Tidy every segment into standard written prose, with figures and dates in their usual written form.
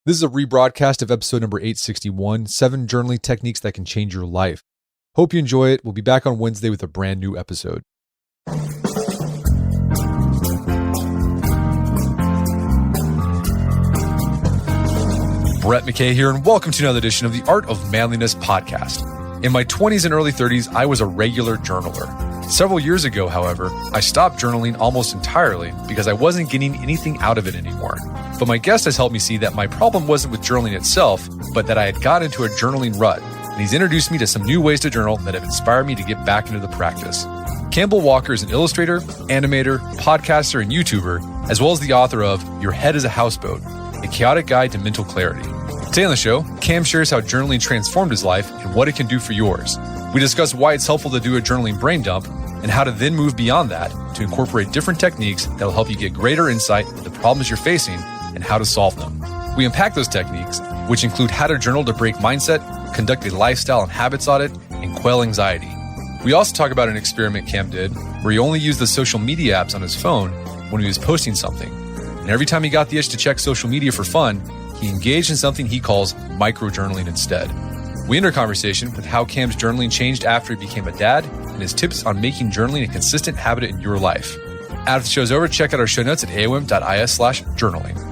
This is a rebroadcast of episode number 861, 7 journaling techniques that can change your life. Hope you enjoy it. We'll be back on Wednesday with a brand new episode. Brett McKay here, and welcome to another edition of the Art of Manliness podcast. In my 20s and early 30s, I was a regular journaler. Several years ago, however, I stopped journaling almost entirely because I wasn't getting anything out of it anymore. But my guest has helped me see that my problem wasn't with journaling itself, but that I had got into a journaling rut, and he's introduced me to some new ways to journal that have inspired me to get back into the practice. Campbell Walker is an illustrator, animator, podcaster, and YouTuber, as well as the author of Your Head is a Houseboat, a chaotic guide to mental clarity. Today on the show, Cam shares how journaling transformed his life and what it can do for yours. We discuss why it's helpful to do a journaling brain dump and how to then move beyond that to incorporate different techniques that will help you get greater insight into the problems you're facing and how to solve them. We unpack those techniques, which include how to journal to break mindset, conduct a lifestyle and habits audit, and quell anxiety. We also talk about an experiment Cam did where he only used the social media apps on his phone when he was posting something. And every time he got the itch to check social media for fun, he engaged in something he calls micro-journaling instead. We end our conversation with how Cam's journaling changed after he became a dad and his tips on making journaling a consistent habit in your life. After the show's over, check out our show notes at aom.is/journaling.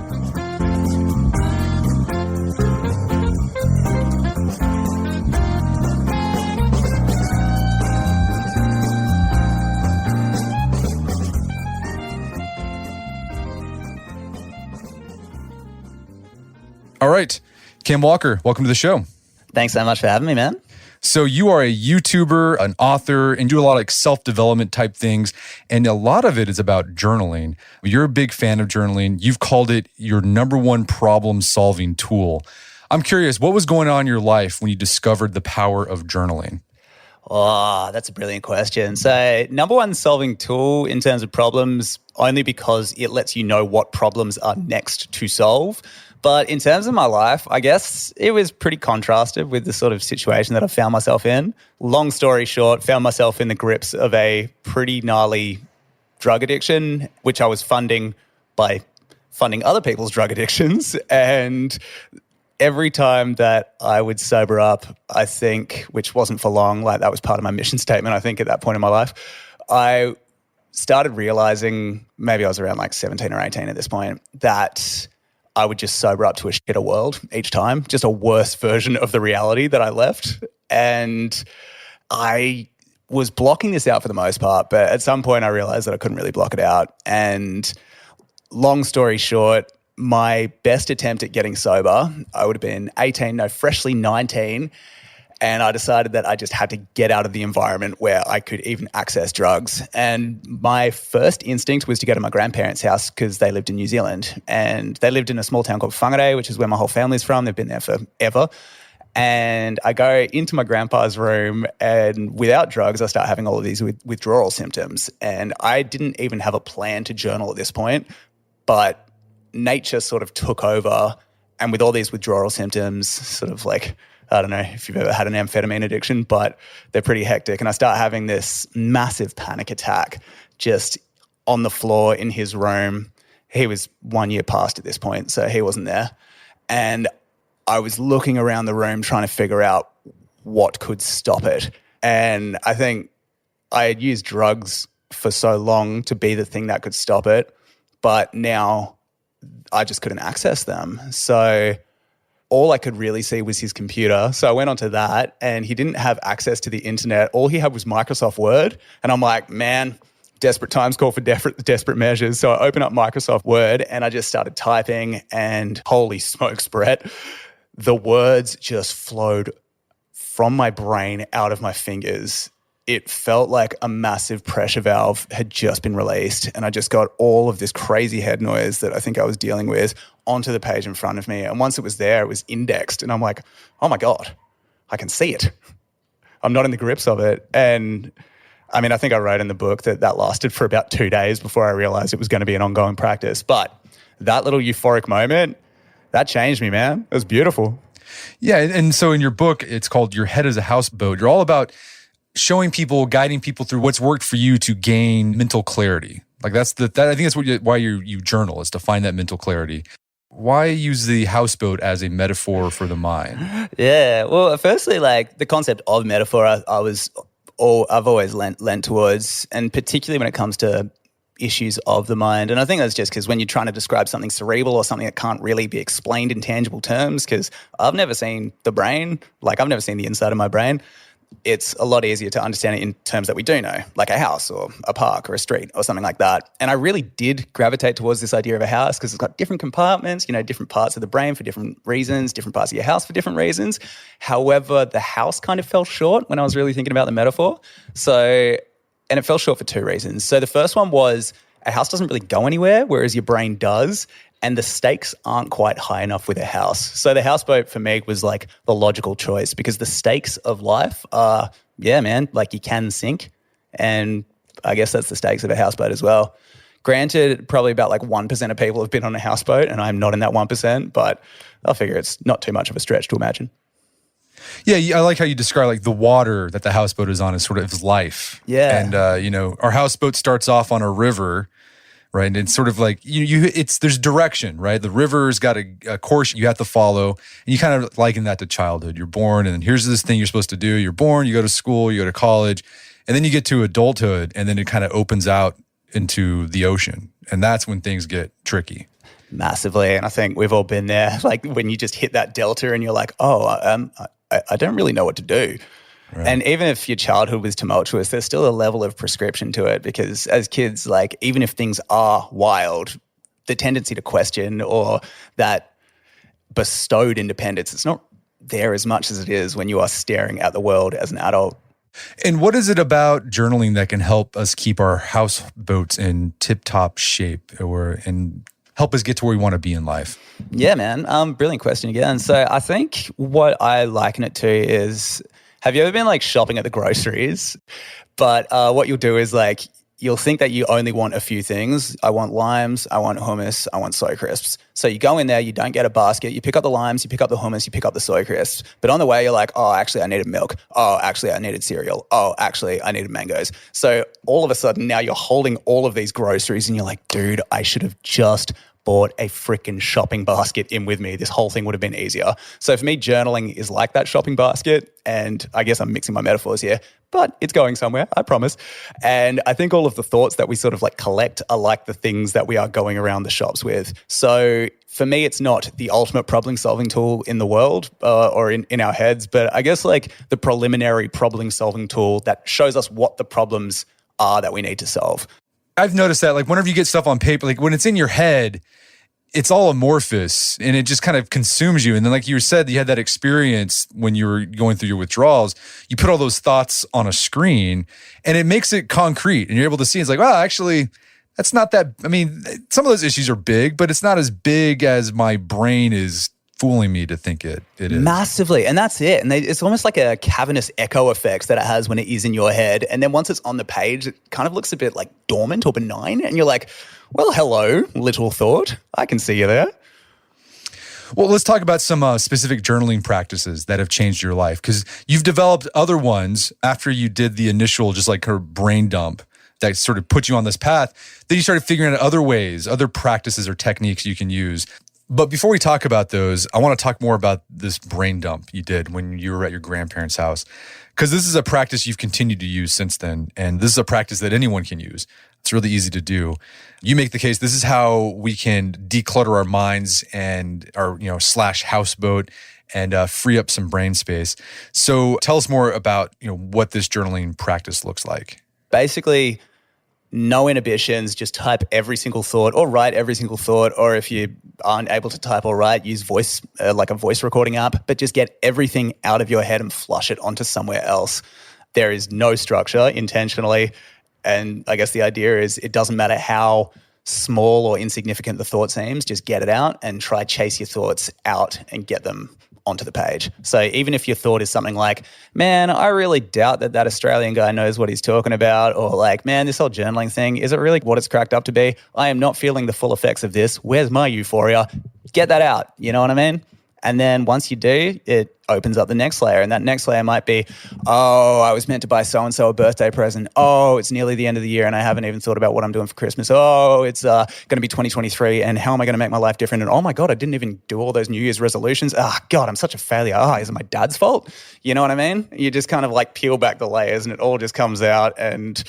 All right, Cam Walker, welcome to the show. Thanks so much for having me, man. So you are a YouTuber, an author, and do a lot of like self-development type things. And a lot of it is about journaling. You're a big fan of journaling. You've called it your number one problem-solving tool. I'm curious, what was going on in your life when you discovered the power of journaling? Oh, that's a brilliant question. So number one solving tool in terms of problems, only because it lets you know what problems are next to solve. But in terms of my life, I guess it was pretty contrasted with the sort of situation that I found myself in. Long story short, found myself in the grips of a pretty gnarly drug addiction, which I was funding by funding other people's drug addictions. And every time that I would sober up, I think, which wasn't for long, like that was part of my mission statement, I think, at that point in my life, I started realizing, maybe I was around like 17 or 18 at this point, that I would just sober up to a shitter world each time, just a worse version of the reality that I left. And I was blocking this out for the most part, but at some point I realized that I couldn't really block it out. And long story short, my best attempt at getting sober, I would have been freshly 19. And I decided that I just had to get out of the environment where I could even access drugs. And my first instinct was to go to my grandparents' house because they lived in New Zealand. And they lived in a small town called Whangarei, which is where my whole family's from. They've been there forever. And I go into my grandpa's room, and without drugs, I start having all of these withdrawal symptoms. And I didn't even have a plan to journal at this point, but nature sort of took over. And with all these withdrawal symptoms, sort of like, I don't know if you've ever had an amphetamine addiction, but they're pretty hectic. And I start having this massive panic attack just on the floor in his room. He was 1 year past at this point, so he wasn't there. And I was looking around the room trying to figure out what could stop it. And I think I had used drugs for so long to be the thing that could stop it, but now I just couldn't access them. So all I could really see was his computer. So I went onto that, and he didn't have access to the internet. All he had was Microsoft Word. And I'm like, man, desperate times call for desperate measures. So I opened up Microsoft Word and I just started typing, and holy smokes, Brett, the words just flowed from my brain out of my fingers. It felt like a massive pressure valve had just been released, and I just got all of this crazy head noise that I think I was dealing with onto the page in front of me. And once it was there, it was indexed, and I'm like, oh my God, I can see it. I'm not in the grips of it. And I mean, I think I wrote in the book that lasted for about 2 days before I realized it was going to be an ongoing practice. But that little euphoric moment, that changed me, man. It was beautiful. Yeah, and so in your book, it's called Your Head is a Houseboat. You're all about showing people, guiding people through what's worked for you to gain mental clarity. Like I think that's why you journal, is to find that mental clarity. why use the houseboat as a metaphor for the mind? Yeah. Well, firstly, like the concept of metaphor, I've always lent towards, and particularly when it comes to issues of the mind. And I think that's just because when you're trying to describe something cerebral or something that can't really be explained in tangible terms, because I've never seen the brain, like I've never seen the inside of my brain, it's a lot easier to understand it in terms that we do know, like a house or a park or a street or something like that. And I really did gravitate towards this idea of a house because it's got different compartments, different parts of the brain for different reasons, different parts of your house for different reasons. However, the house kind of fell short when I was really thinking about the metaphor. And it fell short for two reasons. So the first one was a house doesn't really go anywhere, whereas your brain does. And the stakes aren't quite high enough with a house. So the houseboat for me was like the logical choice because the stakes of life are, yeah, man, like you can sink. And I guess that's the stakes of a houseboat as well. Granted, probably about like 1% of people have been on a houseboat and I'm not in that 1%, but I figure it's not too much of a stretch to imagine. Yeah, I like how you describe like the water that the houseboat is on is sort of its life. Yeah. And, our houseboat starts off on a river, right? And it's sort of like there's direction, right? The river's got a course you have to follow, and you kind of liken that to childhood. You're born, and here's this thing you're supposed to do. You're born, you go to school, you go to college, and then you get to adulthood, and then it kind of opens out into the ocean, and that's when things get tricky. Massively, and I think we've all been there. Like when you just hit that delta, and you're like, oh, I don't really know what to do. Right. And even if your childhood was tumultuous, there's still a level of prescription to it because as kids, like even if things are wild, the tendency to question or that bestowed independence, it's not there as much as it is when you are staring at the world as an adult. And what is it about journaling that can help us keep our houseboats in tip-top shape and help us get to where we want to be in life? Yeah, man. Brilliant question again. So I think what I liken it to is, have you ever been like shopping at the groceries? But what you'll do is like, you'll think that you only want a few things. I want limes, I want hummus, I want soy crisps. So you go in there, you don't get a basket, you pick up the limes, you pick up the hummus, you pick up the soy crisps. But on the way, you're like, oh, actually, I needed milk. Oh, actually, I needed cereal. Oh, actually, I needed mangoes. So all of a sudden, now you're holding all of these groceries and you're like, dude, I should have just bought a freaking shopping basket in with me. This whole thing would have been easier. So for me, journaling is like that shopping basket. And I guess I'm mixing my metaphors here, but it's going somewhere, I promise. And I think all of the thoughts that we sort of like collect are like the things that we are going around the shops with. So for me, it's not the ultimate problem solving tool in the world or in our heads, but I guess like the preliminary problem solving tool that shows us what the problems are that we need to solve. I've noticed that like whenever you get stuff on paper, like when it's in your head, it's all amorphous and it just kind of consumes you. And then like you said, you had that experience when you were going through your withdrawals, you put all those thoughts on a screen and it makes it concrete and you're able to see, it's like, wow, actually, that's not that, I mean, some of those issues are big, but it's not as big as my brain is fooling me to think it is. Massively. And that's it. And it's almost like a cavernous echo effect that it has when it is in your head. And then once it's on the page, it kind of looks a bit like dormant or benign. And you're like, well, hello, little thought. I can see you there. Well, let's talk about some specific journaling practices that have changed your life because you've developed other ones after you did the initial just like her brain dump that sort of put you on this path. Then you started figuring out other ways, other practices or techniques you can use. But before we talk about those, I want to talk more about this brain dump you did when you were at your grandparents' house. Because this is a practice you've continued to use since then. And this is a practice that anyone can use. It's really easy to do. You make the case, this is how we can declutter our minds and our, slash houseboat and free up some brain space. So tell us more about, what this journaling practice looks like. Basically, no inhibitions, just type every single thought or write every single thought. Or if you aren't able to type or write, use voice, like a voice recording app, but just get everything out of your head and flush it onto somewhere else. There is no structure intentionally. And I guess the idea is it doesn't matter how small or insignificant the thought seems, just get it out and try chase your thoughts out and get them onto the page. So even if your thought is something like, man, I really doubt that Australian guy knows what he's talking about, or like, man, this whole journaling thing, is it really what it's cracked up to be? I am not feeling the full effects of this. Where's my euphoria? Get that out. You know what I mean? And then once you do, it opens up the next layer. And that next layer might be, oh, I was meant to buy so-and-so a birthday present. Oh, it's nearly the end of the year and I haven't even thought about what I'm doing for Christmas. Oh, it's going to be 2023 and how am I going to make my life different? And oh my God, I didn't even do all those New Year's resolutions. Ah, God, I'm such a failure. Is it my dad's fault? You know what I mean? You just kind of like peel back the layers and it all just comes out and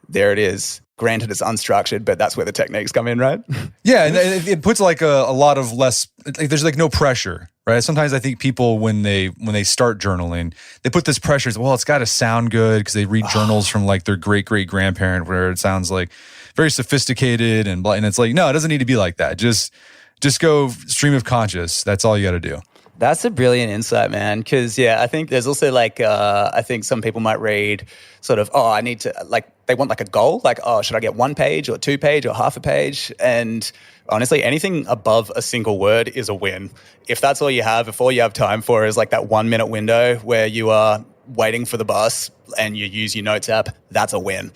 there it is. Granted, it's unstructured, but that's where the techniques come in, right? Yeah, and it puts like a lot of less, like there's like no pressure, right? Sometimes I think people, when they start journaling, they put this pressure, well, it's got to sound good because they read journals from like their great-great-grandparent where it sounds like very sophisticated and it's like, no, it doesn't need to be like that. Just go stream of conscious. That's all you got to do. That's a brilliant insight, man. Because, I think there's also like, I think some people might read sort of, I need to, like, they want like a goal, like, should I get 1 page or 2 page or half a page? And honestly, anything above a single word is a win. If that's all you have, if all you have time for is like that 1 minute window where you are waiting for the bus and you use your notes app, that's a win.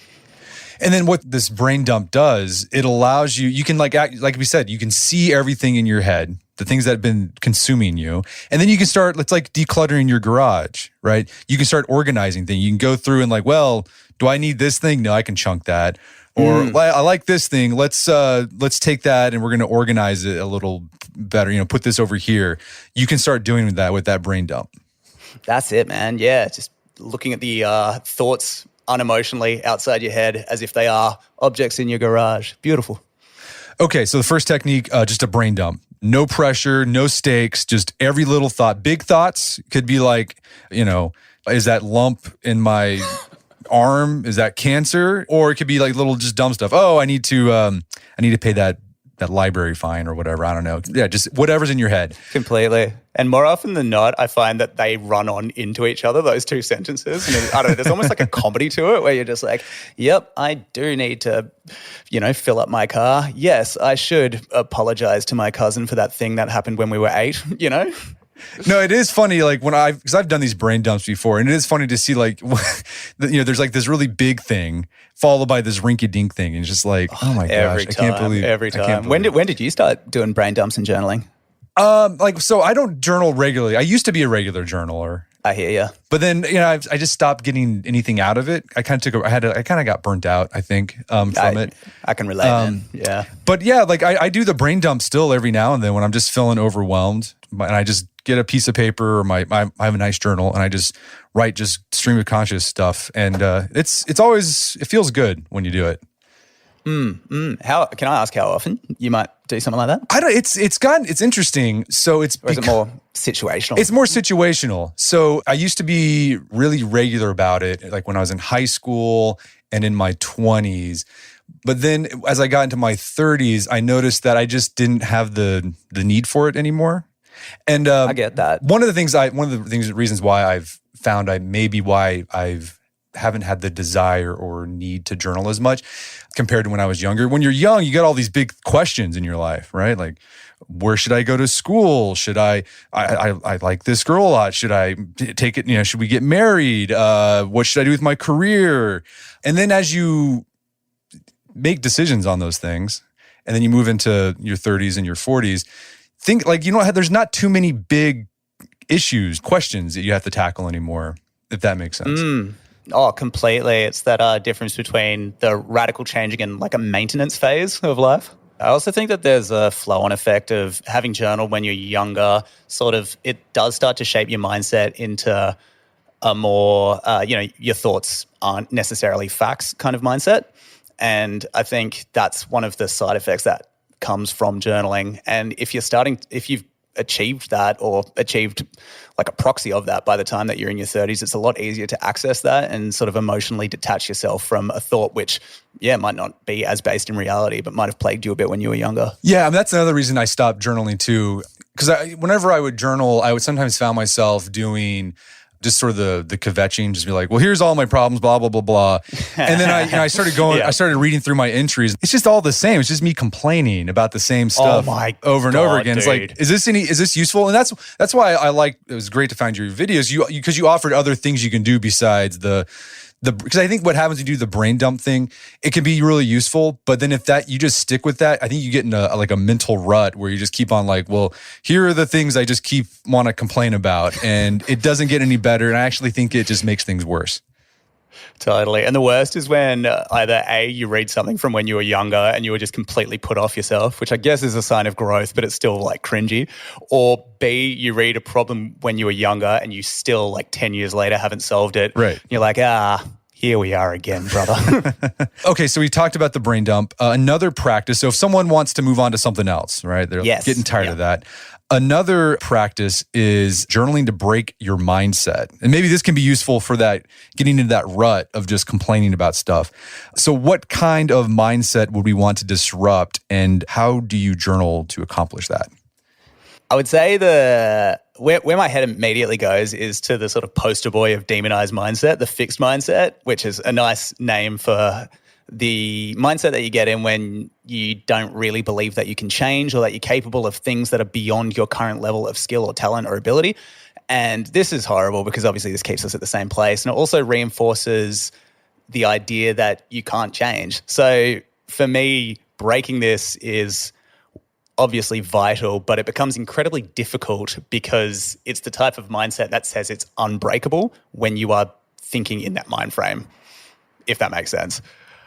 And then what this brain dump does, it allows you can like we said, you can see everything in your head, the things that have been consuming you. And then you can start, it's like decluttering your garage, right? You can start organizing things. You can go through and like, well, do I need this thing? No, I can chunk that. Or I like this thing. Let's take that and we're going to organize it a little better. Put this over here. You can start doing that with that brain dump. That's it, man. Yeah, just looking at the thoughts unemotionally outside your head as if they are objects in your garage. Beautiful. Okay, so the first technique, just a brain dump. No pressure, no stakes, just every little thought. Big thoughts could be like, is that lump in my arm? Is that cancer? Or it could be like little just dumb stuff. Oh, I need to pay that library fine or whatever. I don't know. Yeah, just whatever's in your head. Completely. And more often than not, I find that they run on into each other, those two sentences. And I don't know, there's almost like a comedy to it where you're just like, yep, I do need to, fill up my car. Yes, I should apologize to my cousin for that thing that happened when we were 8, No, it is funny, like because I've done these brain dumps before, and it is funny to see like, there's like this really big thing followed by this rinky-dink thing, and it's just like, oh my gosh, I can't believe every time. When did you start doing brain dumps and journaling? So I don't journal regularly. I used to be a regular journaler. I hear you. But then, I just stopped getting anything out of it. I kind of got burnt out, I think, from it. I can relate, man. Yeah. But yeah, like I do the brain dump still every now and then when I'm just feeling overwhelmed, and I just get a piece of paper or I have a nice journal and I just write just stream of conscious stuff. And it feels good when you do it. How can I ask how often you might do something like that? It's interesting. So is it more situational? It's more situational. So I used to be really regular about it, like when I was in high school and in my 20s. But then as I got into my 30s, I noticed that I just didn't have the need for it anymore. And I get that. One of the reasons why I've found why I've haven't had the desire or need to journal as much compared to when I was younger. When you're young, you got all these big questions in your life, right? Like, where should I go to school? Should I like this girl a lot. Should I take it, should we get married? What should I do with my career? And then as you make decisions on those things, and then you move into your 30s and your 40s, think like, there's not too many big questions that you have to tackle anymore, if that makes sense. Oh, completely. It's that difference between the radical changing and like a maintenance phase of life. I also think that there's a flow-on effect of having journaled when you're younger. Sort of, it does start to shape your mindset into a more, your thoughts aren't necessarily facts kind of mindset. And I think that's one of the side effects that comes from journaling. And if you've achieved that or achieved like a proxy of that by the time that you're in your 30s, it's a lot easier to access that and sort of emotionally detach yourself from a thought which, might not be as based in reality, but might have plagued you a bit when you were younger. Yeah, that's another reason I stopped journaling too. Because whenever I would journal, I would sometimes found myself doing just sort of the kvetching, just be like, well, here's all my problems, blah, blah, blah, blah. And then I started going, I started reading through my entries. It's just all the same. It's just me complaining about the same stuff over and over again. Dude. It's like, is this useful? And that's why it was great to find your videos. Because you offered other things you can do besides the because I think what happens when you do the brain dump thing, it can be really useful. But then if you just stick with that, I think you get in a mental rut where you just keep on like, well, here are the things I just keep want to complain about, and it doesn't get any better. And I actually think it just makes things worse. Totally. And the worst is when either A, you read something from when you were younger and you were just completely put off yourself, which I guess is a sign of growth, but it's still like cringy. Or B, you read a problem when you were younger and you still like 10 years later haven't solved it. Right. You're like, here we are again, brother. Okay, so we talked about the brain dump. Another practice, so if someone wants to move on to something else, right? They're getting tired of that. Another practice is journaling to break your mindset. And maybe this can be useful for that, getting into that rut of just complaining about stuff. So what kind of mindset would we want to disrupt, and how do you journal to accomplish that? I would say where my head immediately goes is to the sort of poster boy of demonized mindset, the fixed mindset, which is a nice name for the mindset that you get in when you don't really believe that you can change or that you're capable of things that are beyond your current level of skill or talent or ability. And this is horrible because obviously this keeps us at the same place. And it also reinforces the idea that you can't change. So for me, breaking this is obviously vital, but it becomes incredibly difficult because it's the type of mindset that says it's unbreakable when you are thinking in that mind frame, if that makes sense.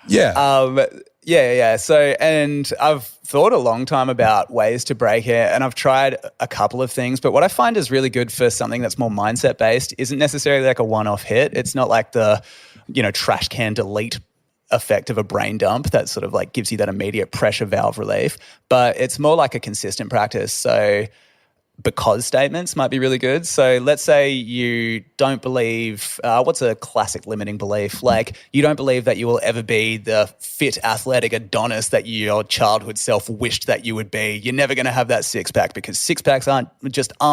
Yeah. Yeah. So, and I've thought a long time about ways to break it, and I've tried a couple of things, but what I find is really good for something that's more mindset based isn't necessarily like a one-off hit. It's not like the, trash can delete effect of a brain dump that sort of like gives you that immediate pressure valve relief, but it's more like a consistent practice. So because statements might be really good. So let's say you don't believe, what's a classic limiting belief? Like you don't believe that you will ever be the fit, athletic Adonis that your childhood self wished that you would be. You're never going to have that six pack because six packs aren't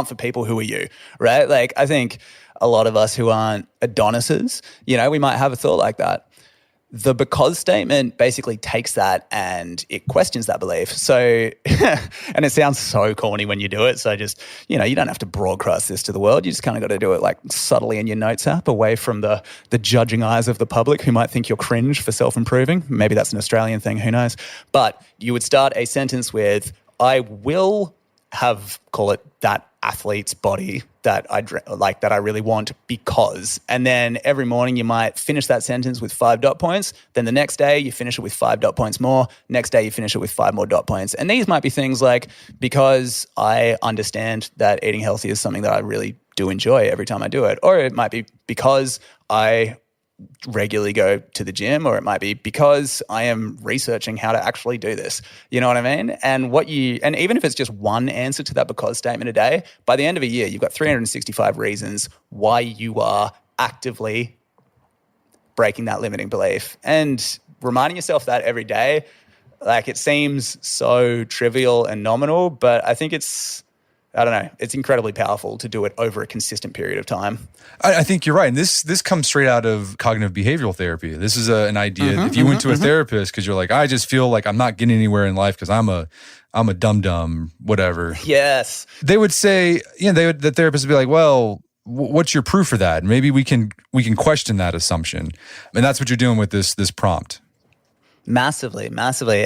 for people who are you, right? Like I think a lot of us who aren't Adonises, we might have a thought like that. The because statement basically takes that and it questions that belief. So, and it sounds so corny when you do it. So just, you don't have to broadcast this to the world. You just kind of got to do it like subtly in your notes app away from the judging eyes of the public who might think you're cringe for self-improving. Maybe that's an Australian thing, who knows? But you would start a sentence with, I will call it that athlete's body that I really want because, and then every morning you might finish that sentence with 5 dot points. Then the next day you finish it with 5 dot points more. Next day you finish it with 5 more dot points. And these might be things like, because I understand that eating healthy is something that I really do enjoy every time I do it. Or it might be because I regularly go to the gym, or it might be because I am researching how to actually do this. You know what I mean? And even if it's just one answer to that because statement a day, by the end of a year, you've got 365 reasons why you are actively breaking that limiting belief. And reminding yourself that every day, like it seems so trivial and nominal, but I think it's incredibly powerful to do it over a consistent period of time. I think you're right. And this comes straight out of cognitive behavioral therapy. This is an idea. If you went to a therapist because you're like, I just feel like I'm not getting anywhere in life because I'm a dum-dum, whatever. Yes. They would say, the therapist would be like, well, what's your proof for that? Maybe we can question that assumption. And that's what you're doing with this prompt. Massively.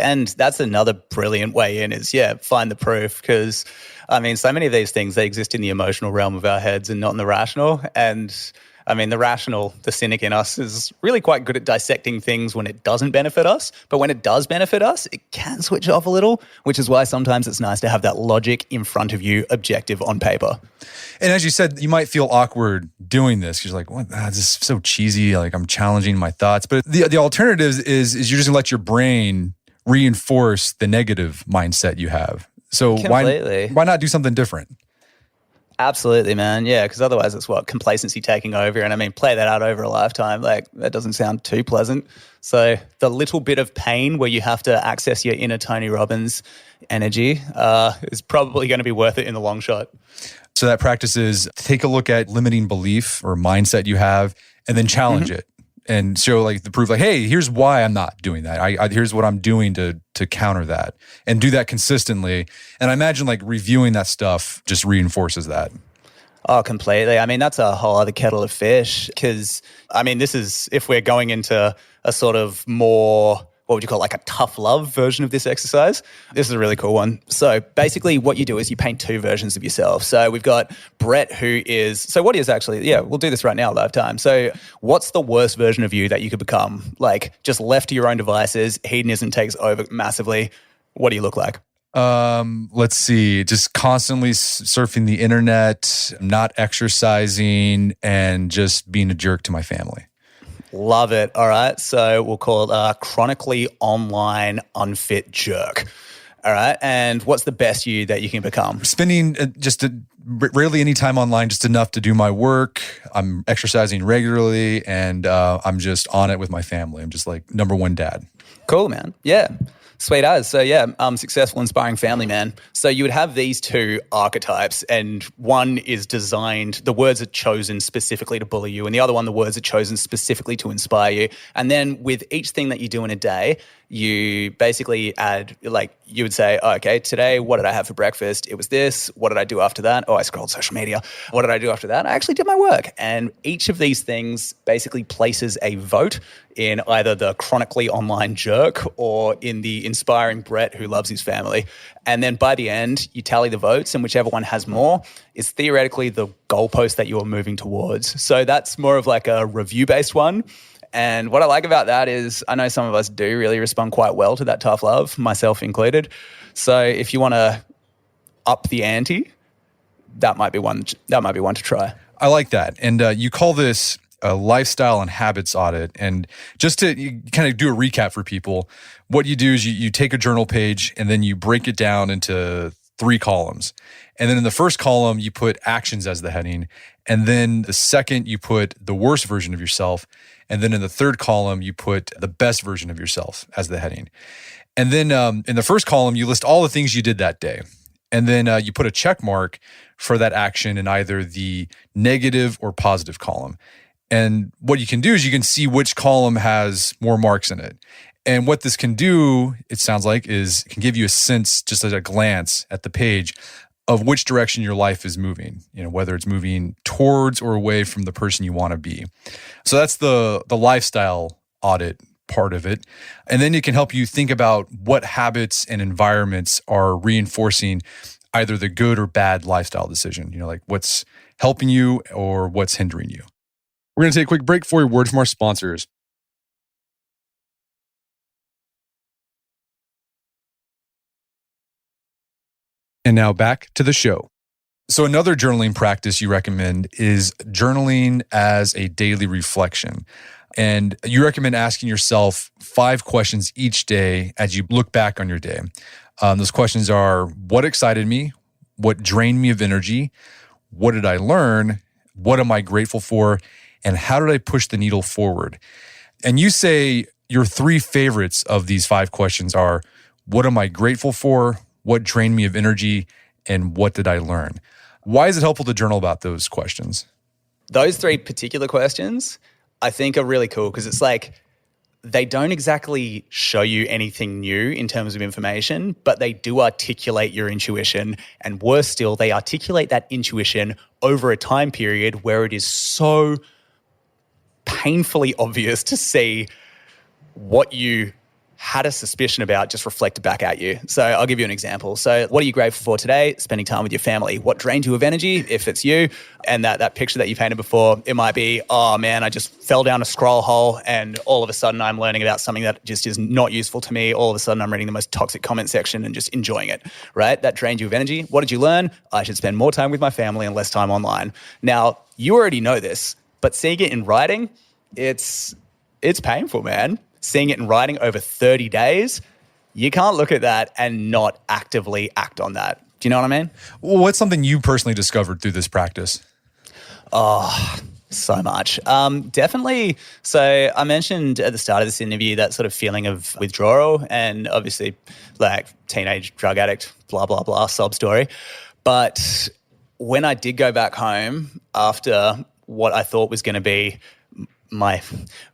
And that's another brilliant way in is, find the proof, because so many of these things, they exist in the emotional realm of our heads and not in the rational. And the rational, the cynic in us is really quite good at dissecting things when it doesn't benefit us. But when it does benefit us, it can switch off a little, which is why sometimes it's nice to have that logic in front of you, objective on paper. And as you said, you might feel awkward doing this because you're like, what? This is so cheesy. Like I'm challenging my thoughts. But the alternative is you're just gonna let your brain reinforce the negative mindset you have. So why not do something different? Absolutely, man. Yeah, because otherwise it's complacency taking over. And play that out over a lifetime. Like that doesn't sound too pleasant. So the little bit of pain where you have to access your inner Tony Robbins energy is probably going to be worth it in the long shot. So that practice is take a look at limiting belief or mindset you have and then challenge it and show like the proof, like, hey, here's why I'm not doing that. Here's what I'm doing to counter that, and do that consistently. And I imagine like reviewing that stuff just reinforces that. Oh, completely. I mean, that's a whole other kettle of fish because, I mean, this is if we're going into a sort of more, what would you call it, like a tough love version of this exercise. This is a really cool one. So basically what you do is you paint two versions of yourself. So we've got Brett what is actually, yeah, we'll do this right now, live time. So what's the worst version of you that you could become? Like just left to your own devices, hedonism takes over massively. What do you look like? Let's see, just constantly surfing the internet, not exercising, and just being a jerk to my family. Love it. All right. So we'll call it chronically online unfit jerk. All right. And what's the best you that you can become? Spending rarely any time online, just enough to do my work. I'm exercising regularly, and I'm just on it with my family. I'm just like number one dad. Cool, man. Yeah. Sweet as. So yeah, successful, inspiring family man. So you would have these two archetypes, and one is designed, the words are chosen specifically to bully you, and the other one, the words are chosen specifically to inspire you. And then with each thing that you do in a day, you basically add, like you would say, oh, okay, today, what did I have for breakfast? It was this. What did I do after that? Oh, I scrolled social media. What did I do after that? I actually did my work. And each of these things basically places a vote in either the chronically online jerk or in the inspiring Brett who loves his family. And then by the end, you tally the votes, and whichever one has more is theoretically the goalpost that you're moving towards. So that's more of like a review-based one. And what I like about that is I know some of us do really respond quite well to that tough love, myself included. So if you want to up the ante, that might be one to try. I like that. And you call this a lifestyle and habits audit. And just to kind of do a recap for people, what you do is you take a journal page and then you break it down into 3 columns. And then in the first column, you put actions as the heading. And then the second, you put the worst version of yourself. And then in the third column, you put the best version of yourself as the heading. And then in the first column, you list all the things you did that day. And then you put a check mark for that action in either the negative or positive column. And what you can do is you can see which column has more marks in it. And what this can do, it sounds like, is it can give you a sense, just at a glance at the page, of which direction your life is moving, whether it's moving towards or away from the person you want to be. So that's the lifestyle audit part of it. And then it can help you think about what habits and environments are reinforcing either the good or bad lifestyle decision, like what's helping you or what's hindering you. We're going to take a quick break for a word from our sponsors. And now back to the show. So another journaling practice you recommend is journaling as a daily reflection. And you recommend asking yourself 5 questions each day as you look back on your day. Those questions are, what excited me? What drained me of energy? What did I learn? What am I grateful for? And how did I push the needle forward? And you say your 3 favorites of these 5 questions are, what am I grateful for? What drained me of energy? And what did I learn? Why is it helpful to journal about those questions? Those 3 particular questions I think are really cool because it's like they don't exactly show you anything new in terms of information, but they do articulate your intuition. And worse still, they articulate that intuition over a time period where it is so painfully obvious to see what you had a suspicion about just reflected back at you. So I'll give you an example. So what are you grateful for today? Spending time with your family. What drained you of energy, if it's you? And that picture that you painted before, it might be, oh man, I just fell down a scroll hole and all of a sudden I'm learning about something that just is not useful to me. All of a sudden I'm reading the most toxic comment section and just enjoying it, right? That drained you of energy. What did you learn? I should spend more time with my family and less time online. Now, you already know this, but seeing it in writing, it's painful, man. Seeing it in writing over 30 days, you can't look at that and not actively act on that. Do you know what I mean? Well, what's something you personally discovered through this practice? Oh, so much. Definitely. So I mentioned at the start of this interview that sort of feeling of withdrawal and obviously like teenage drug addict, blah, blah, blah, sob story. But when I did go back home after what I thought was going to be my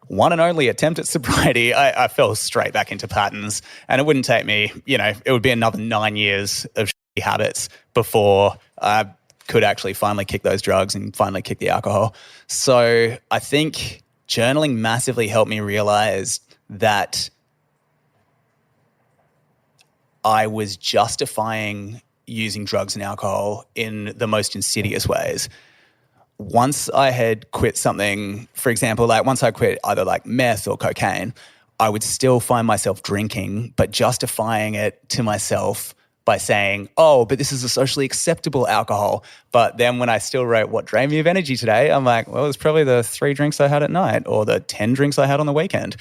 one and only attempt at sobriety, I fell straight back into patterns. And it wouldn't take me, it would be another 9 years of shitty habits before I could actually finally kick those drugs and finally kick the alcohol. So I think journaling massively helped me realize that I was justifying using drugs and alcohol in the most insidious ways. Once I had quit something, for example, like once I quit either like meth or cocaine, I would still find myself drinking, but justifying it to myself by saying, oh, but this is a socially acceptable alcohol. But then when I still wrote what drained me of energy today, I'm like, well, it's probably the 3 drinks I had at night or the 10 drinks I had on the weekend.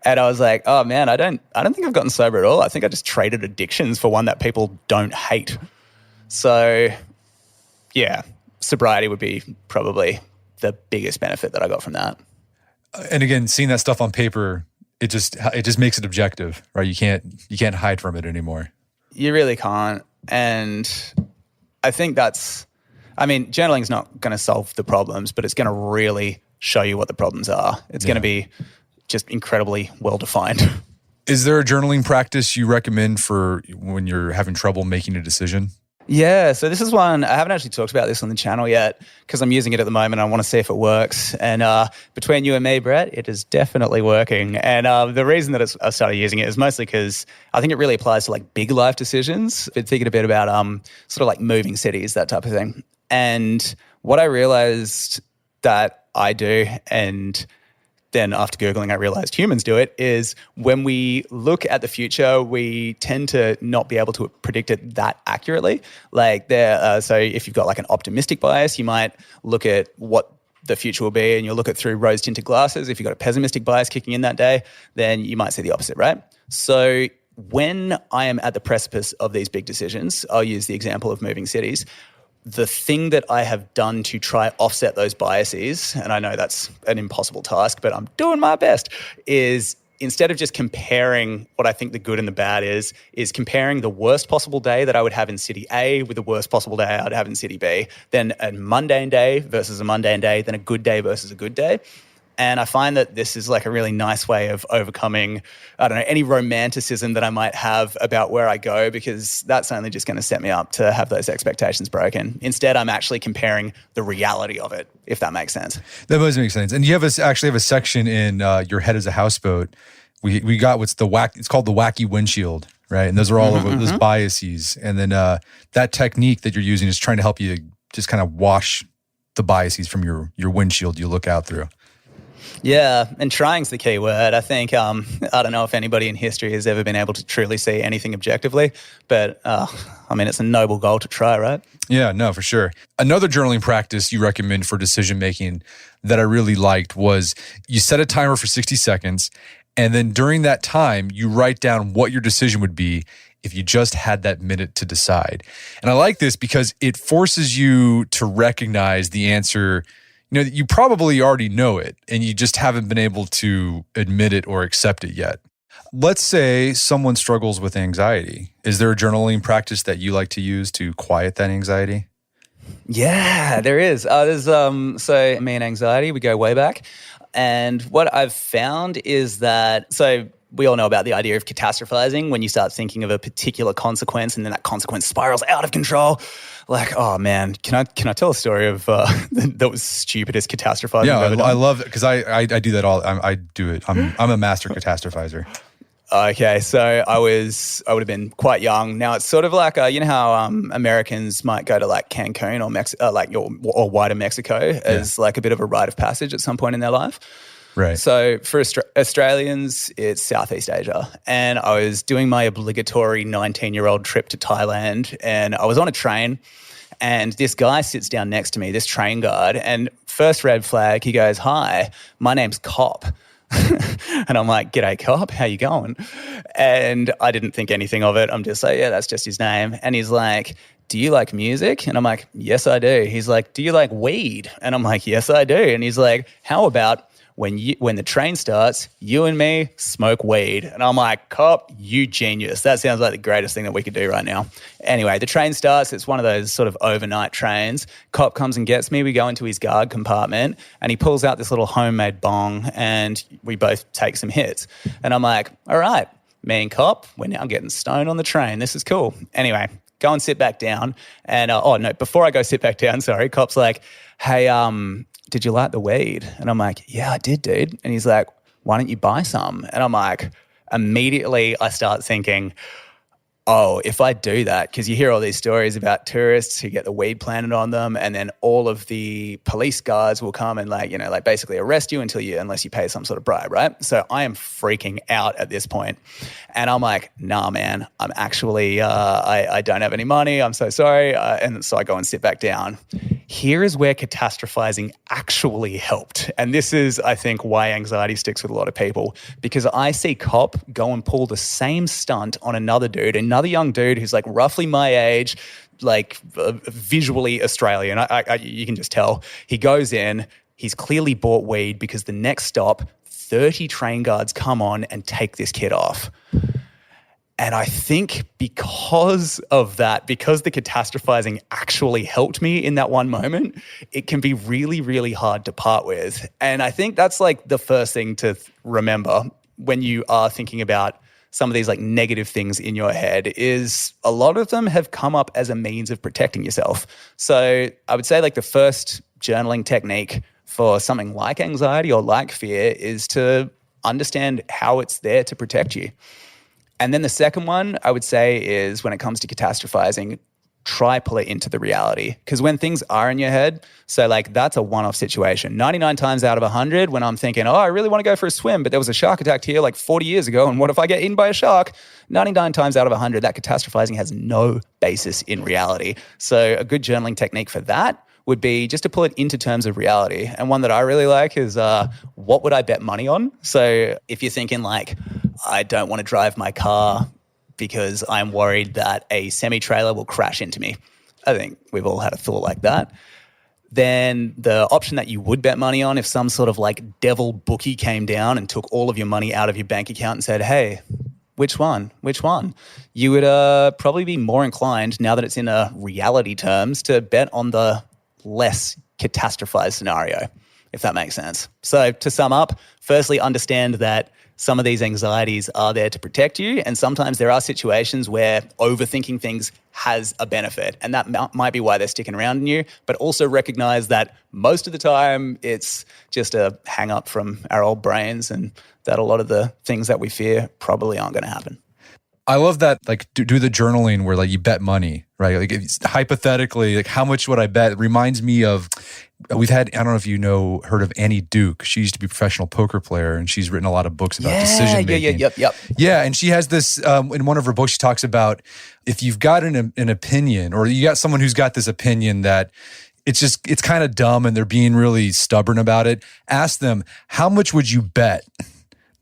And I was like, oh man, I don't think I've gotten sober at all. I think I just traded addictions for one that people don't hate. So yeah, sobriety would be probably the biggest benefit that I got from that. And again, seeing that stuff on paper, it just makes it objective, right? You can't hide from it anymore. You really can't. And I think journaling is not going to solve the problems, but it's going to really show you what the problems are. It's going to be just incredibly well-defined. Is there a journaling practice you recommend for when you're having trouble making a decision? Yeah, so this is one, I haven't actually talked about this on the channel yet because I'm using it at the moment. I want to see if it works. And between you and me, Brett, it is definitely working. And the reason that I started using it is mostly because I think it really applies to like big life decisions. Been thinking a bit about sort of like moving cities, that type of thing. And what I realized that I do, and then after Googling, I realized humans do it, is when we look at the future, we tend to not be able to predict it that accurately. Like so if you've got like an optimistic bias, you might look at what the future will be and you'll look at through rose-tinted glasses. If you've got a pessimistic bias kicking in that day, then you might see the opposite, right? So when I am at the precipice of these big decisions, I'll use the example of moving cities. The thing that I have done to try offset those biases, and I know that's an impossible task, but I'm doing my best, is instead of just comparing what I think the good and the bad is comparing the worst possible day that I would have in city A with the worst possible day I'd have in city B, then a mundane day versus a mundane day, then a good day versus a good day. And I find that this is like a really nice way of overcoming, I don't know, any romanticism that I might have about where I go, because that's only just going to set me up to have those expectations broken. Instead, I'm actually comparing the reality of it, if that makes sense. That does make sense. And you actually have a section in Your Head as a Houseboat. We got it's called the wacky windshield, right? And those are all of those biases. And then that technique that you're using is trying to help you just kind of wash the biases from your windshield you look out through. Yeah, and trying's the key word. I think, I don't know if anybody in history has ever been able to truly see anything objectively, but it's a noble goal to try, right? Yeah, no, for sure. Another journaling practice you recommend for decision making that I really liked was you set a timer for 60 seconds, and then during that time, you write down what your decision would be if you just had that minute to decide. And I like this because it forces you to recognize the answer. You probably already know it and you just haven't been able to admit it or accept it yet. Let's say someone struggles with anxiety. Is there a journaling practice that you like to use to quiet that anxiety? Yeah, there is. So me and anxiety, we go way back. And what I've found is that, so we all know about the idea of catastrophizing, when you start thinking of a particular consequence and then that consequence spirals out of control. Like, oh man, can I tell a story of that was stupidest catastrophizing? Yeah, I love it because I do that all. I do it. I'm a master catastrophizer. Okay, so I would have been quite young. Now it's sort of like you know how Americans might go to like Cancun or or wider Mexico as like a bit of a rite of passage at some point in their life. Right. So for Australians, it's Southeast Asia. And I was doing my obligatory 19-year-old trip to Thailand, and I was on a train, and this guy sits down next to me, this train guard, and first red flag, he goes, "Hi, my name's Cop." And I'm like, "G'day, Cop, how you going?" And I didn't think anything of it. I'm just like, yeah, that's just his name. And he's like, "Do you like music?" And I'm like, "Yes, I do." He's like, "Do you like weed?" And I'm like, "Yes, I do." And he's like, "How about when the train starts, you and me smoke weed?" And I'm like, "Cop, you genius. That sounds like the greatest thing that we could do right now." Anyway, the train starts. It's one of those sort of overnight trains. Cop comes and gets me. We go into his guard compartment and he pulls out this little homemade bong and we both take some hits. And I'm like, all right, me and Cop, we're now getting stoned on the train. This is cool. Anyway, go and sit back down. And, oh no, before I go sit back down, sorry, cop's like, hey, did you like the weed? And I'm like, yeah, I did, dude. And he's like, why don't you buy some? And I'm like, immediately I start thinking, oh, if I do that, because you hear all these stories about tourists who get the weed planted on them, and then all of the police guards will come and basically arrest you unless you pay some sort of bribe, right? So I am freaking out at this point. And I'm like, nah, man, I'm actually, I don't have any money. I'm so sorry. And so I go and sit back down. Here is where catastrophizing actually helped. And this is, I think, why anxiety sticks with a lot of people, because I see cop go and pull the same stunt on another young dude who's like roughly my age, like visually Australian. You can just tell. He goes in, he's clearly bought weed because the next stop, 30 train guards come on and take this kid off. And I think because of that, because the catastrophizing actually helped me in that one moment, it can be really, really hard to part with. And I think that's like the first thing to remember when you are thinking about some of these like negative things in your head is a lot of them have come up as a means of protecting yourself. So I would say like the first journaling technique for something like anxiety or like fear is to understand how it's there to protect you. And then the second one I would say is when it comes to catastrophizing, try pull it into the reality. Because when things are in your head, so like that's a one-off situation. 99 times out of 100 when I'm thinking, oh, I really want to go for a swim, but there was a shark attacked here like 40 years ago, and what if I get eaten by a shark? 99 times out of 100, that catastrophizing has no basis in reality. So a good journaling technique for that would be just to pull it into terms of reality. And one that I really like is what would I bet money on? So if you're thinking like, I don't want to drive my car because I'm worried that a semi-trailer will crash into me. I think we've all had a thought like that. Then the option that you would bet money on, if some sort of like devil bookie came down and took all of your money out of your bank account and said, hey, which one? You would probably be more inclined, now that it's in a reality terms, to bet on the less catastrophized scenario, if that makes sense. So to sum up, firstly, understand that some of these anxieties are there to protect you, and sometimes there are situations where overthinking things has a benefit, and that might be why they're sticking around in you, but also recognize that most of the time it's just a hang up from our old brains, and that a lot of the things that we fear probably aren't going to happen. I love that, like, do the journaling where, like, you bet money, right? Like, hypothetically, like, how much would I bet? It reminds me of, we've had, I don't know if you heard of Annie Duke. She used to be a professional poker player, and she's written a lot of books about decision making. Yeah, and she has this, in one of her books, she talks about if you've got an opinion, or you got someone who's got this opinion that it's kind of dumb and they're being really stubborn about it, ask them, how much would you bet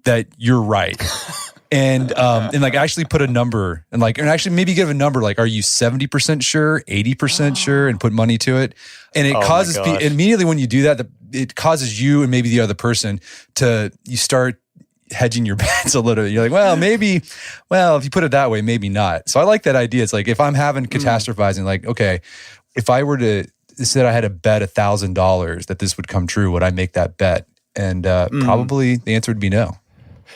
that you're right? And like actually put a number and actually maybe give a number, like, are you 70% sure, 80% sure, and put money to it? And it causes immediately when you do that, it causes you and maybe the other person you start hedging your bets a little. You're like, if you put it that way, maybe not. So I like that idea. It's like, if I'm having catastrophizing, like, okay, if I were to say I had to bet $1,000 that this would come true, would I make that bet? And probably the answer would be no.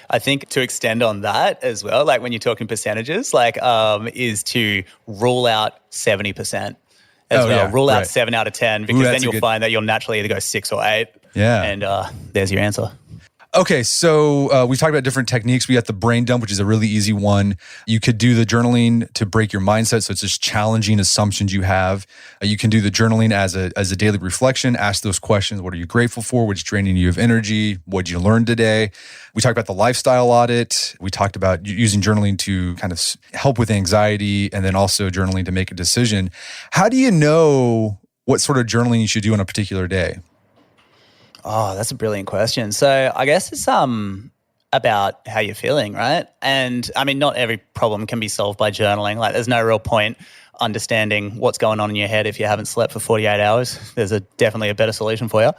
I think to extend on that as well, like when you're talking percentages, is to rule out 70% as well. Yeah, rule out 7 out of 10, because then you'll find that you'll naturally either go 6 or 8. Yeah. And there's your answer. Okay, so we've talked about different techniques. We got the brain dump, which is a really easy one. You could do the journaling to break your mindset, so it's just challenging assumptions you have. You can do the journaling as a daily reflection. Ask those questions. What are you grateful for? What's draining you of energy? What did you learn today? We talked about the lifestyle audit. We talked about using journaling to kind of help with anxiety, and then also journaling to make a decision. How do you know what sort of journaling you should do on a particular day? Oh, that's a brilliant question. So I guess it's about how you're feeling, right? And I mean, not every problem can be solved by journaling. Like, there's no real point understanding what's going on in your head if you haven't slept for 48 hours. There's definitely a better solution for you.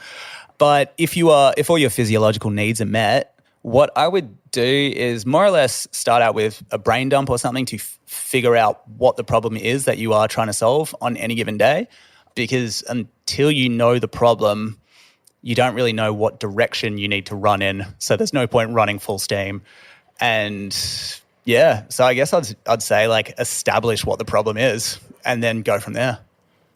But if all your physiological needs are met, what I would do is more or less start out with a brain dump or something to figure out what the problem is that you are trying to solve on any given day. Because until you know the problem, you don't really know what direction you need to run in. So there's no point running full steam. And Yeah. So I guess I'd say like establish what the problem is and then go from there.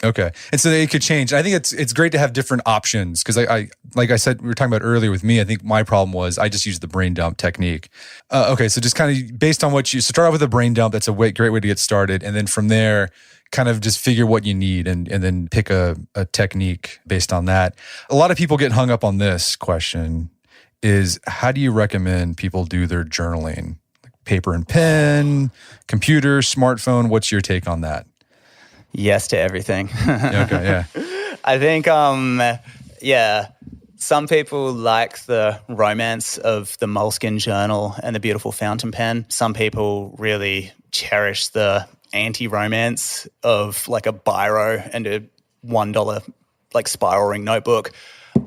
Okay. And so it could change. I think it's great to have different options because I like I said, we were talking about earlier with me, I think my problem was I just used the brain dump technique. Okay. So just kind of based on what you start off with a brain dump, that's a great way to get started. And then from there, kind of just figure what you need and then pick a technique based on that. A lot of people get hung up on this question is how do you recommend people do their journaling? Like paper and pen, computer, smartphone. What's your take on that? Yes to everything. Okay, yeah. I think, some people like the romance of the moleskin journal and the beautiful fountain pen. Some people really cherish the anti-romance of like a biro and a $1 like spiral ring notebook.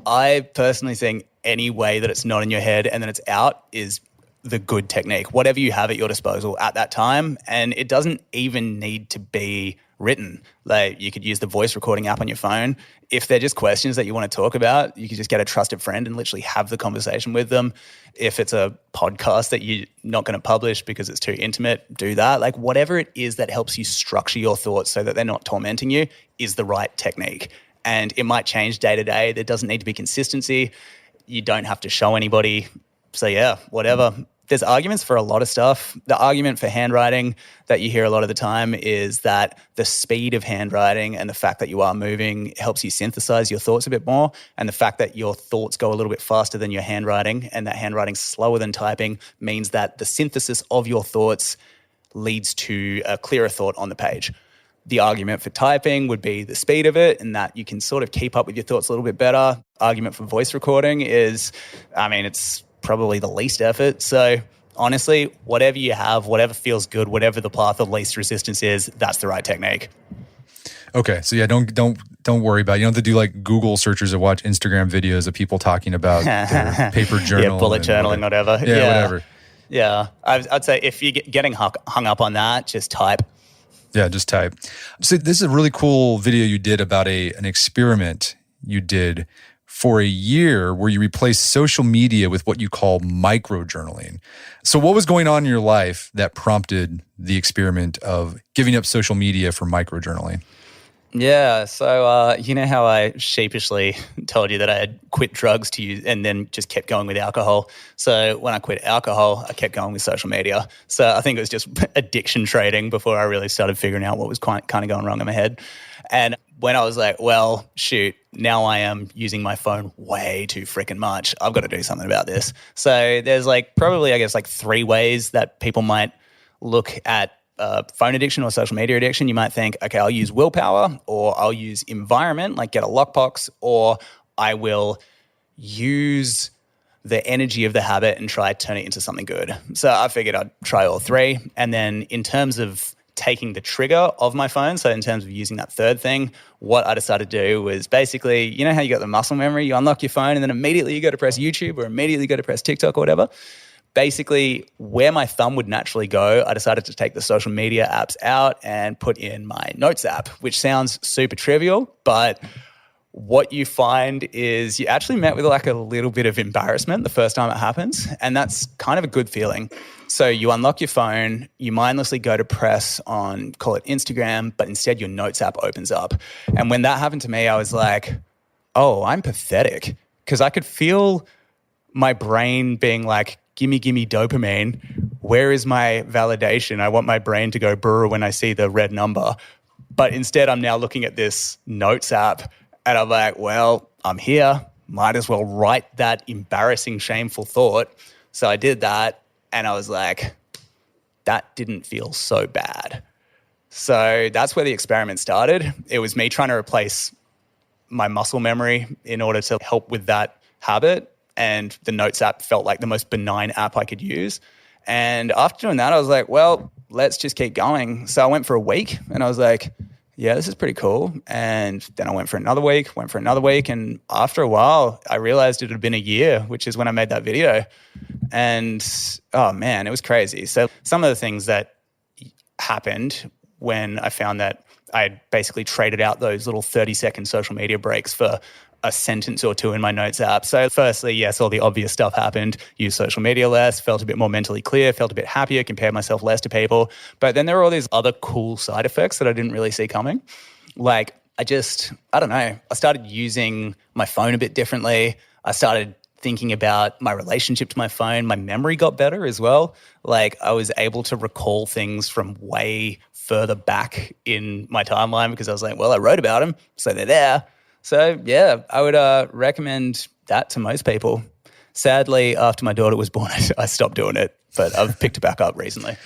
I personally think any way that it's not in your head and then it's out is the good technique. Whatever you have at your disposal at that time, and it doesn't even need to be written. Like you could use the voice recording app on your phone. If they're just questions that you want to talk about, you could just get a trusted friend and literally have the conversation with them. If it's a podcast that you're not going to publish because it's too intimate, do that. Like whatever it is that helps you structure your thoughts so that they're not tormenting you is the right technique. And it might change day to day. There doesn't need to be consistency. You don't have to show anybody. So yeah, whatever. There's arguments for a lot of stuff. The argument for handwriting that you hear a lot of the time is that the speed of handwriting and the fact that you are moving helps you synthesize your thoughts a bit more. And the fact that your thoughts go a little bit faster than your handwriting and that handwriting's slower than typing means that the synthesis of your thoughts leads to a clearer thought on the page. The argument for typing would be the speed of it and that you can sort of keep up with your thoughts a little bit better. Argument for voice recording is, it's probably the least effort. So honestly, whatever you have, whatever feels good, whatever the path of least resistance is, that's the right technique. Okay. So yeah, don't worry about it. You don't have to do like Google searches or watch Instagram videos of people talking about their paper journal. Yeah, bullet journaling, whatever. Yeah, whatever. Yeah. I'd say if you're getting hung up on that, just type. Yeah, just type. So this is a really cool video you did about an experiment you did for a year where you replaced social media with what you call micro-journaling. So what was going on in your life that prompted the experiment of giving up social media for micro-journaling? Yeah, so you know how I sheepishly told you that I had quit drugs to use and then just kept going with alcohol. So when I quit alcohol, I kept going with social media. So I think it was just addiction trading before I really started figuring out what was kind of going wrong in my head. And when I was like, well, shoot, now I am using my phone way too freaking much. I've got to do something about this. So there's probably 3 ways that people might look at phone addiction or social media addiction. You might think, okay, I'll use willpower or I'll use environment, like get a lockbox, or I will use the energy of the habit and try to turn it into something good. So I figured I'd try all 3. And then in terms of taking the trigger of my phone, so in terms of using that third thing, what I decided to do was basically, you know how you got the muscle memory, you unlock your phone and then immediately you go to press YouTube or immediately go to press TikTok or whatever. Basically, where my thumb would naturally go, I decided to take the social media apps out and put in my notes app, which sounds super trivial, but what you find is you actually met with a little bit of embarrassment the first time it happens, and that's kind of a good feeling. So you unlock your phone, you mindlessly go to press on, call it Instagram, but instead your notes app opens up. And when that happened to me, I was like, oh, I'm pathetic, because I could feel my brain being like, gimme dopamine. Where is my validation? I want my brain to go brr when I see the red number. But instead, I'm now looking at this notes app and I'm like, well, I'm here. Might as well write that embarrassing, shameful thought. So I did that and I was like, that didn't feel so bad. So that's where the experiment started. It was me trying to replace my muscle memory in order to help with that habit. And the Notes app felt like the most benign app I could use. And after doing that, I was like, well, let's just keep going. So I went for a week and I was like, yeah, this is pretty cool. And then I went for another week. And after a while, I realized it had been a year, which is when I made that video. And oh man, it was crazy. So some of the things that happened when I found that I basically traded out those little 30-second social media breaks for a sentence or two in my notes app. So firstly, yes, all the obvious stuff happened. Used social media less, felt a bit more mentally clear, felt a bit happier, compared myself less to people. But then there were all these other cool side effects that I didn't really see coming. Like I don't know, I started using my phone a bit differently. I started thinking about my relationship to my phone. My memory got better as well. Like I was able to recall things from way further back in my timeline because I was like, well, I wrote about them, so they're there. So yeah, I would recommend that to most people. Sadly, after my daughter was born, I stopped doing it, but I've picked it back up recently.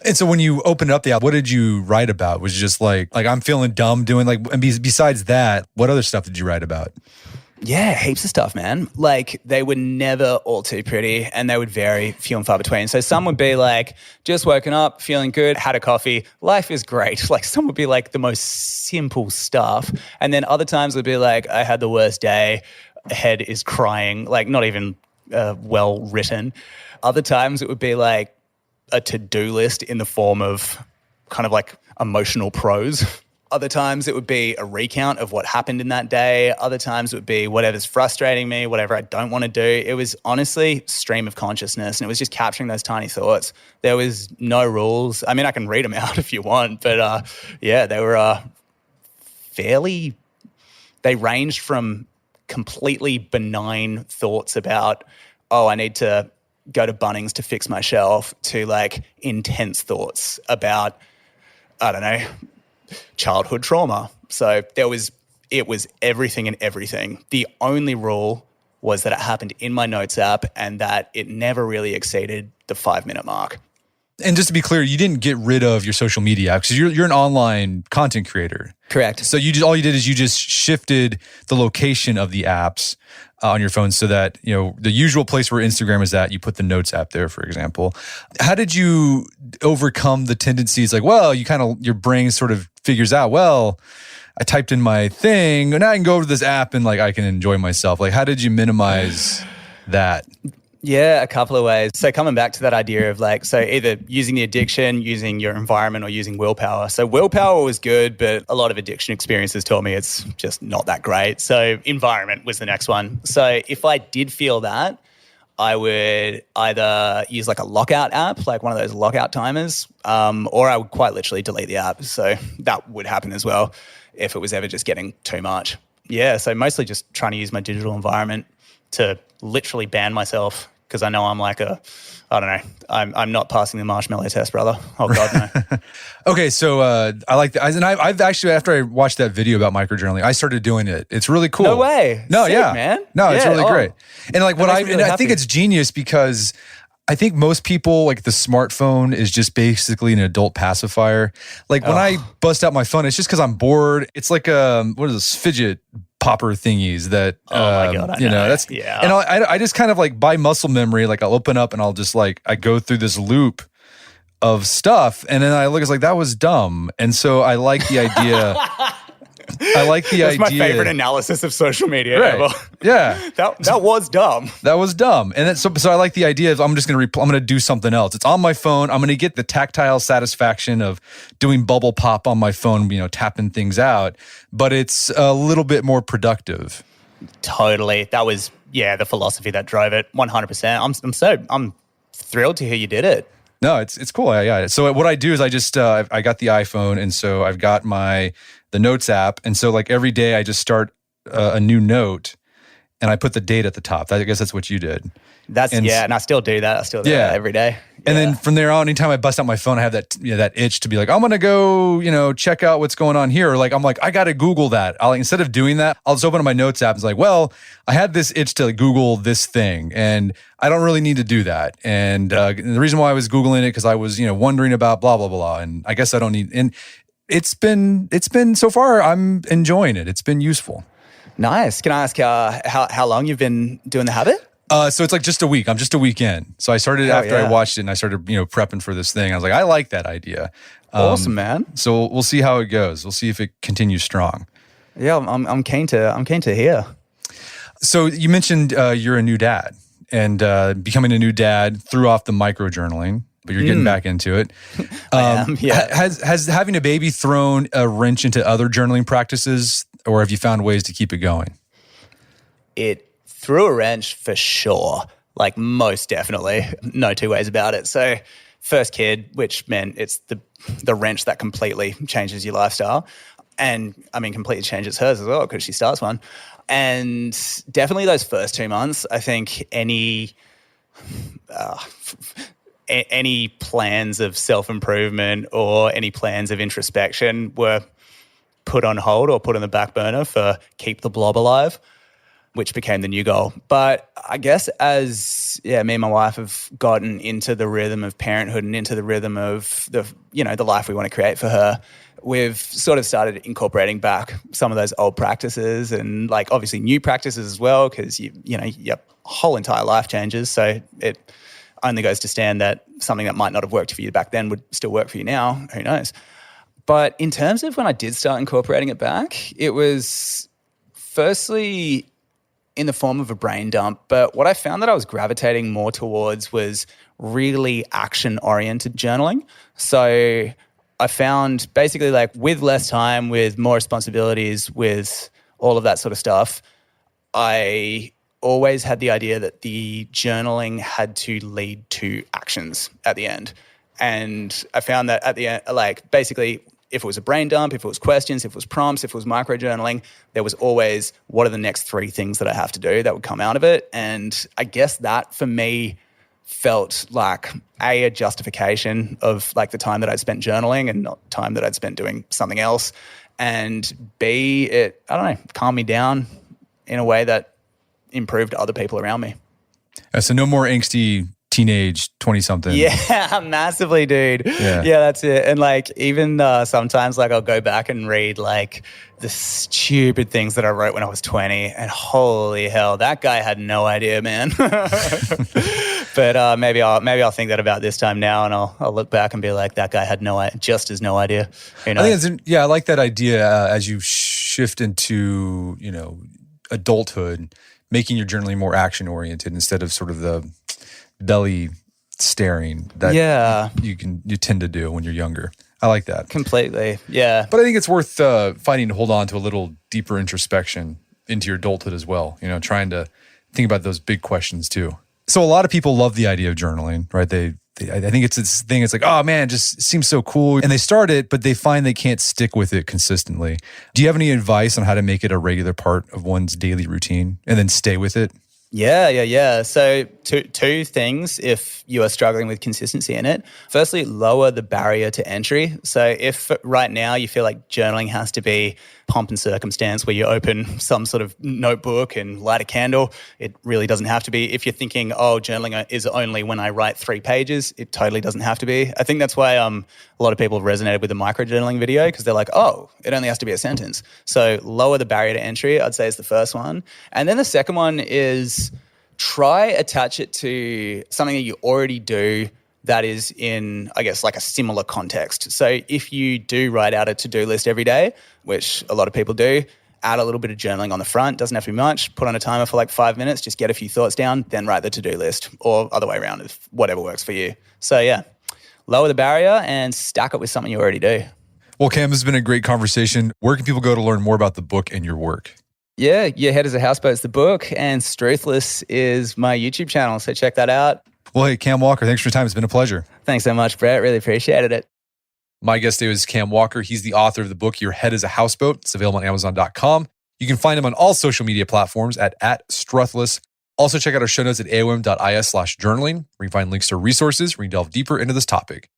And so when you opened up the app, what did you write about? Was it just like I'm feeling dumb doing and besides that, what other stuff did you write about? Yeah, heaps of stuff, man. Like they were never all too pretty and they would vary few and far between. So some would be like, just woken up, feeling good, had a coffee, life is great. Like some would be like the most simple stuff. And then other times would be like, I had the worst day, head is crying, like not even well written. Other times it would be like a to-do list in the form of kind of like emotional prose. Other times it would be a recount of what happened in that day. Other times it would be whatever's frustrating me, whatever I don't want to do. It was honestly stream of consciousness, and it was just capturing those tiny thoughts. There was no rules. I mean, I can read them out if you want, but yeah, they were they ranged from completely benign thoughts about, oh, I need to go to Bunnings to fix my shelf, to like intense thoughts about, I don't know, childhood trauma. So it was everything and everything. The only rule was that it happened in my notes app and that it never really exceeded the 5-minute mark. And just to be clear, you didn't get rid of your social media apps because you're an online content creator. Correct. So all you did is you just shifted the location of the apps on your phone so that, the usual place where Instagram is at, you put the notes app there, for example. How did you overcome the tendencies like, well, your brain sort of figures out, well, I typed in my thing and I can go over to this app and like I can enjoy myself. Like, how did you minimize that? Yeah, a couple of ways. So coming back to that idea of like, so either using the addiction, using your environment, or using willpower. So willpower was good, but a lot of addiction experiences taught me it's just not that great. So environment was the next one. So if I did feel that, I would either use like a lockout app, like one of those lockout timers, or I would quite literally delete the app. So that would happen as well if it was ever just getting too much. Yeah, so mostly just trying to use my digital environment to literally ban myself, because I know I'm like I don't know, I'm not passing the marshmallow test, brother. Oh God, no. Okay, so I like that. And I've actually, after I watched that video about microjournaling, I started doing it. It's really cool. No way. No, Sick, yeah, man. No, it's really great. And like I think it's genius because I think most people, like the smartphone is just basically an adult pacifier. Like when I bust out my phone, it's just because I'm bored. It's like what is this, fidget popper thingies that my God, I know. That's yeah. And I just kind of like by muscle memory, like I'll open up and I'll just like I go through this loop of stuff, and then I look, it's like that was dumb, and so I like the idea. That's my favorite analysis of social media ever. Yeah, that was dumb. That was dumb, and then, so I like the idea of I'm gonna do something else. It's on my phone. I'm gonna get the tactile satisfaction of doing bubble pop on my phone, tapping things out, but it's a little bit more productive. Totally, that was the philosophy that drove it. 100%. I'm thrilled to hear you did it. No, it's cool. Yeah. So what I do is I just I got the iPhone, and so I've got the Notes app, and so like every day I just start a new note, and I put the date at the top. I guess that's what you did. And I still do that. I still do that every day. And then from there on, anytime I bust out my phone, I have that itch to be like, I'm gonna go, check out what's going on here. Or like I'm like, I gotta Google that. Instead of doing that, I'll just open up my Notes app and it's like, well, I had this itch to Google this thing, and I don't really need to do that. And the reason why I was Googling it because I was wondering about blah blah blah, and I guess I don't need. And it's been so far, I'm enjoying it. It's been useful. Nice. Can I ask how long you've been doing the habit? So it's like just a week. I'm just a week in. So I started after I watched it, and I started, prepping for this thing. I was like, I like that idea. Awesome, man. So we'll see how it goes. We'll see if it continues strong. Yeah, I'm keen to hear. So you mentioned you're a new dad, and becoming a new dad threw off the microjournaling. but you're getting back into it. I am, yeah. Has having a baby thrown a wrench into other journaling practices, or have you found ways to keep it going? It threw a wrench for sure. Like most definitely. No two ways about it. So first kid, which meant it's the wrench that completely changes your lifestyle. And I mean, completely changes hers as well because she starts one. And definitely those first 2 months, I think any plans of self-improvement or any plans of introspection were put on hold or put on the back burner for keep the blob alive, which became the new goal. But I guess as me and my wife have gotten into the rhythm of parenthood and into the rhythm of the life we want to create for her, we've sort of started incorporating back some of those old practices and like obviously new practices as well, because your whole entire life changes. So it only goes to stand that something that might not have worked for you back then would still work for you now. Who knows? But in terms of when I did start incorporating it back, it was firstly in the form of a brain dump. But what I found that I was gravitating more towards was really action-oriented journaling. So I found basically like with less time, with more responsibilities, with all of that sort of stuff, I always had the idea that the journaling had to lead to actions at the end. And I found that at the end, like basically if it was a brain dump, if it was questions, if it was prompts, if it was micro-journaling, there was always what are the next 3 things that I have to do that would come out of it. And I guess that for me felt like a justification of like the time that I'd spent journaling and not time that I'd spent doing something else. And B, it, I don't know, calmed me down in a way that improved other people around me. So no more angsty teenage 20-something. Yeah, massively, dude. Yeah, that's it. And like even sometimes like I'll go back and read like the stupid things that I wrote when I was 20 and holy hell, that guy had no idea, man. But maybe I'll think that about this time now and I'll look back and be like, that guy had no idea. Who knows? I like that idea as you shift into, adulthood, making your journaling more action oriented instead of sort of the belly staring that you tend to do when you're younger. I like that. Completely. Yeah. But I think it's worth finding to hold on to a little deeper introspection into your adulthood as well. Trying to think about those big questions too. So a lot of people love the idea of journaling, right? I think it's this thing. It's like, oh man, it just seems so cool. And they start it, but they find they can't stick with it consistently. Do you have any advice on how to make it a regular part of one's daily routine and then stay with it? Yeah. So two things if you are struggling with consistency in it. Firstly, lower the barrier to entry. So if right now you feel like journaling has to be pomp and circumstance where you open some sort of notebook and light a candle, it really doesn't have to be. If you're thinking, journaling is only when I write 3 pages, it totally doesn't have to be. I think that's why a lot of people have resonated with the micro-journaling video because they're like, it only has to be a sentence. So lower the barrier to entry, I'd say is the first one. And then the second one is try attach it to something that you already do that is in, I guess, like a similar context. So if you do write out a to-do list every day, which a lot of people do, add a little bit of journaling on the front. Doesn't have to be much. Put on a timer for like 5 minutes. Just get a few thoughts down, then write the to-do list or other way around, whatever works for you. So yeah, lower the barrier and stack it with something you already do. Well, Cam, this has been a great conversation. Where can people go to learn more about the book and your work? Yeah, Your Head is a Houseboat's the book, and Struthless is my YouTube channel, so check that out. Well, hey, Cam Walker, thanks for your time. It's been a pleasure. Thanks so much, Brett. Really appreciated it. My guest today was Cam Walker. He's the author of the book, Your Head is a Houseboat. It's available on Amazon.com. You can find him on all social media platforms at Struthless. Also, check out our show notes at aom.is/journaling, where you can find links to resources where you delve deeper into this topic.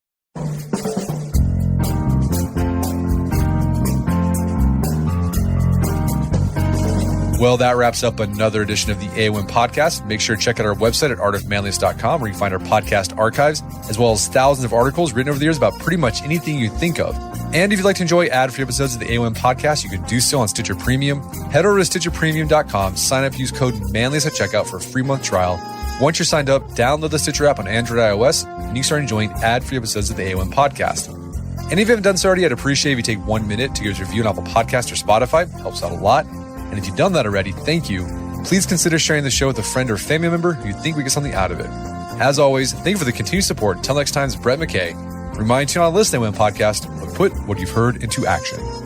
Well, that wraps up another edition of the AOM podcast. Make sure to check out our website at artofmanliness.com, where you can find our podcast archives, as well as thousands of articles written over the years about pretty much anything you think of. And if you'd like to enjoy ad-free episodes of the AOM podcast, you can do so on Stitcher Premium. Head over to StitcherPremium.com, sign up, use code Manliness at checkout for a free month trial. Once you're signed up, download the Stitcher app on Android and iOS, and you can start enjoying ad-free episodes of the AOM podcast. And if you haven't done so already, I'd appreciate if you take 1 minute to give us a review on Apple Podcasts or Spotify. It helps out a lot. And if you've done that already, thank you. Please consider sharing the show with a friend or family member who you think we get something out of it. As always, thank you for the continued support. Until next time, it's Brett McKay. Remind you on Listen Win podcast, but put what you've heard into action.